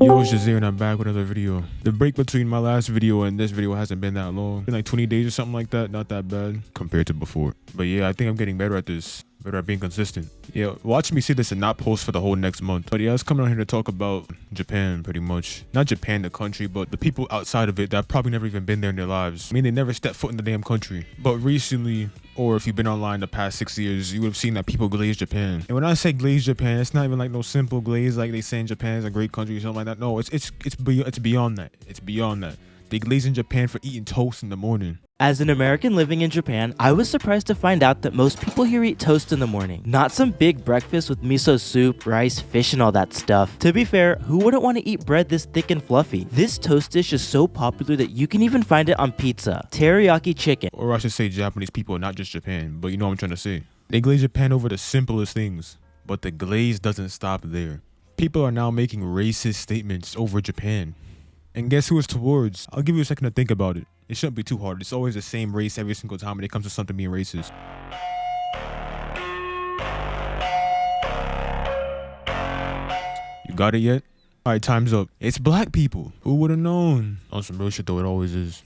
Yo, it's Jazir and I'm back with another video. The break between my last video and this video hasn't been that long. It's been like 20 days or something like that. Not that bad compared to before. But yeah, I think I'm getting better at this. Better at being consistent. Yeah, watch me see this and not post for the whole next month. But yeah, I was coming on here to talk about Japan pretty much. Not Japan, the country, but the people outside of it that probably never even been there in their lives. I mean, they never stepped foot in the damn country. But recently, or if you've been online the past 6 years, you would have seen that people glaze Japan. And when I say glaze Japan, it's not even like no simple glaze like they say in Japan is a great country or something like that. No, it's beyond that. It's beyond that. They glaze in Japan for eating toast in the morning. As an American living in Japan, I was surprised to find out that most people here eat toast in the morning. Not some big breakfast with miso soup, rice, fish, and all that stuff. To be fair, who wouldn't want to eat bread this thick and fluffy? This toast dish is so popular that you can even find it on pizza. Teriyaki chicken. Or I should say Japanese people, not just Japan, but you know what I'm trying to say. They glaze Japan over the simplest things, but the glaze doesn't stop there. People are now making racist statements over Japan. And guess who it's towards? I'll give you a second to think about it. It shouldn't be too hard. It's always the same race every single time when it comes to something being racist. You got it yet? Alright, time's up. It's black people. Who would have known? On some real shit though, it always is.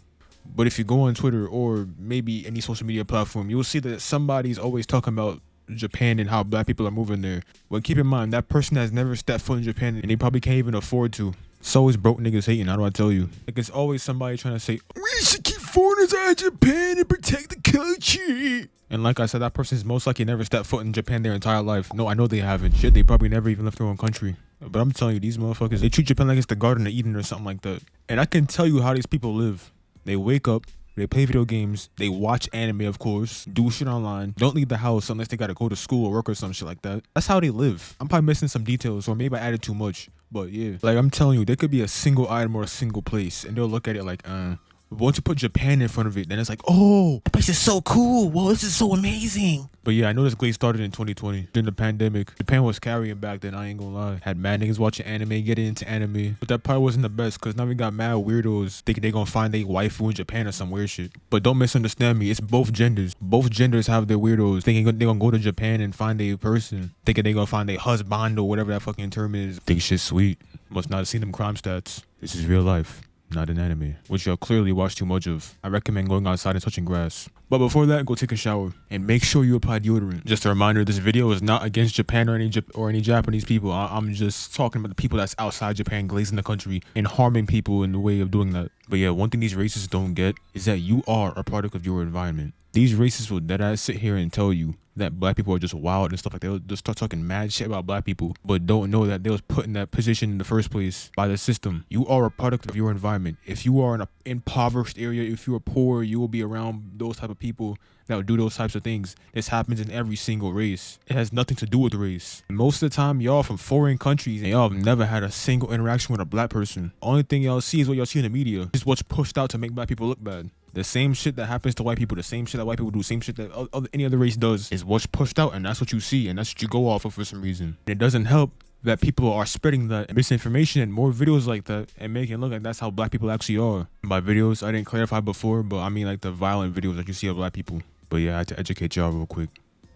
But if you go on Twitter or maybe any social media platform, you'll see that somebody's always talking about Japan and how black people are moving there. But keep in mind, that person has never stepped foot in Japan and they probably can't even afford to. So is broke niggas hating, how do I tell you? Like, it's always somebody trying to say, we should keep foreigners out of Japan and protect the country. And like I said, that person's most likely never stepped foot in Japan their entire life. No, I know they haven't. Shit, they probably never even left their own country. But I'm telling you, these motherfuckers, they treat Japan like it's the Garden of Eden or something like that. And I can tell you how these people live. They wake up, they play video games, they watch anime, of course, do shit online, don't leave the house unless they gotta go to school or work or some shit like that. That's how they live. I'm probably missing some details, or maybe I added too much, but yeah. Like, I'm telling you, there could be a single item or a single place, and they'll look at it like, But once you put Japan in front of it, then it's like, oh, that place is so cool. Whoa, this is so amazing. But yeah, I know this glaze started in 2020 during the pandemic. Japan was carrying back then, I ain't gonna lie. Had mad niggas watching anime, getting into anime. But that probably wasn't the best, because now we got mad weirdos thinking they gonna find their waifu in Japan or some weird shit. But don't misunderstand me, it's both genders. Both genders have their weirdos thinking they gonna go to Japan and find a person. Thinking they gonna find a husband or whatever that fucking term is. Think shit's sweet. Must not have seen them crime stats. This is real life. Not an anime, which y'all clearly watch too much of. I recommend going outside and touching grass. But before that, go take a shower and make sure you apply deodorant. Just a reminder, this video is not against Japan or any Japanese people. I'm just talking about the people that's outside Japan glazing the country and harming people in the way of doing that. But yeah, one thing these racists don't get is that you are a product of your environment. These racists will deadass sit here and tell you that black people are just wild and stuff like that. They'll just start talking mad shit about black people, but don't know that they was put in that position in the first place by the system. You are a product of your environment. If you are in an impoverished area, if you are poor, you will be around those type of people that will do those types of things. This happens in every single race. It has nothing to do with race. Most of the time, y'all from foreign countries and y'all have never had a single interaction with a black person. Only thing y'all see is what y'all see in the media. It's what's pushed out to make black people look bad. The same shit that happens to white people, the same shit that white people do, same shit that any other race does is what's pushed out, and that's what you see, and that's what you go off of for some reason. And it doesn't help that people are spreading that misinformation and more videos like that and making it look like that's how black people actually are. And by videos, I didn't clarify before, but I mean like the violent videos that you see of black people. But yeah, I had to educate y'all real quick.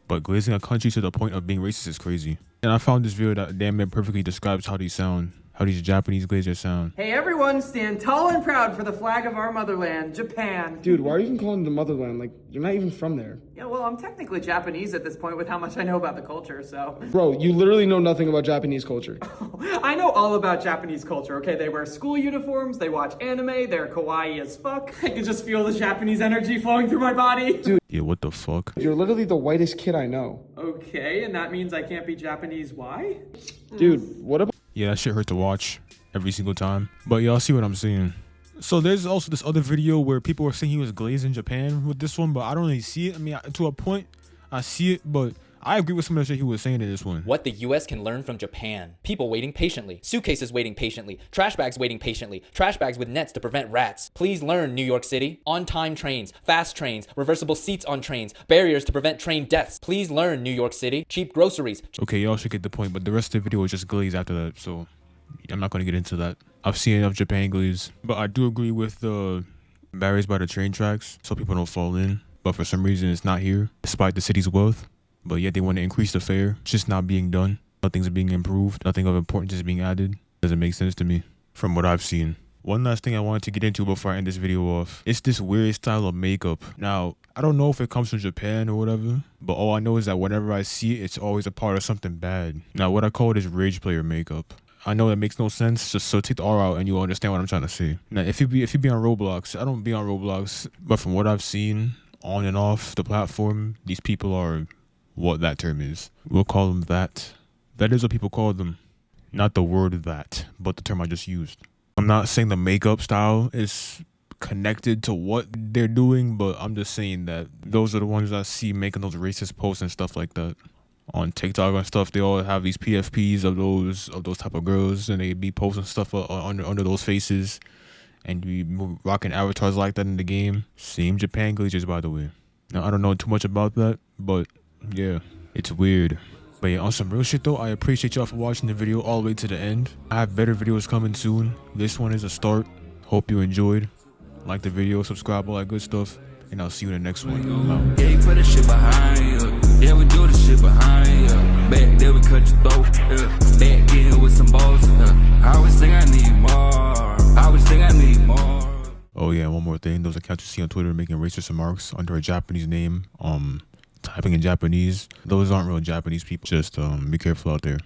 But glazing a country to the point of being racist is crazy. And I found this video that damn near perfectly describes how these sound. How these Japanese glazers sound. Hey everyone, stand tall and proud for the flag of our motherland, Japan. Dude, why are you even calling it the motherland? Like, you're not even from there. Yeah, well, I'm technically Japanese at this point with how much I know about the culture, so. Bro, you literally know nothing about Japanese culture. I know all about Japanese culture, okay? They wear school uniforms, they watch anime, they're kawaii as fuck. I can just feel the Japanese energy flowing through my body. Dude. Yeah, what the fuck? You're literally the whitest kid I know. Okay, and that means I can't be Japanese, why? Dude, what about— Yeah, that shit hurt to watch every single time. But y'all see what I'm saying. So there's also this other video where people were saying he was glazing Japan with this one, but I don't really see it. I mean, to a point, I see it, but I agree with some of the shit he was saying in this one. What the US can learn from Japan. People waiting patiently. Suitcases waiting patiently. Trash bags waiting patiently. Trash bags with nets to prevent rats. Please learn, New York City. On-time trains. Fast trains. Reversible seats on trains. Barriers to prevent train deaths. Please learn, New York City. Cheap groceries. Okay, y'all should get the point, but the rest of the video is just glaze after that, so I'm not going to get into that. I've seen enough Japan glaze, but I do agree with the barriers by the train tracks so people don't fall in. But for some reason, it's not here, despite the city's wealth. But yet they want to increase the fare. It's just not being done. Nothing's being improved. Nothing of importance is being added. Doesn't make sense to me from what I've seen. One last thing I wanted to get into before I end this video off. It's this weird style of makeup. Now, I don't know if it comes from Japan or whatever, but all I know is that whenever I see it, it's always a part of something bad. Now, what I call it is rage player makeup. I know that makes no sense, just so take the R out and you'll understand what I'm trying to say. Now, if you be on Roblox, I don't be on Roblox, but from what I've seen on and off the platform, these people are what that term is. We'll call them that. That is what people call them. Not the word that, but the term I just used. I'm not saying the makeup style is connected to what they're doing, but I'm just saying that those are the ones I see making those racist posts and stuff like that. On TikTok and stuff, they all have these PFPs of those type of girls, and they be posting stuff under those faces, and be rocking avatars like that in the game. Same Japan glitches, by the way. Now, I don't know too much about that, but yeah, it's weird. But yeah, on some real shit though, I appreciate y'all for watching the video all the way to the end. I have better videos coming soon. This one is a start. Hope you enjoyed. Like the video, subscribe, all that good stuff, and I'll see you in the next one. I'm out. Yeah, you put the shit behind you. Yeah, we do the shit behind you. Back there we cut your throat. Back in with some balls. I always think I need more. I always think I need more. Oh yeah, one more thing. Those accounts you see on Twitter making racist remarks under a Japanese name, typing in Japanese, those aren't real Japanese people. Just be careful out there.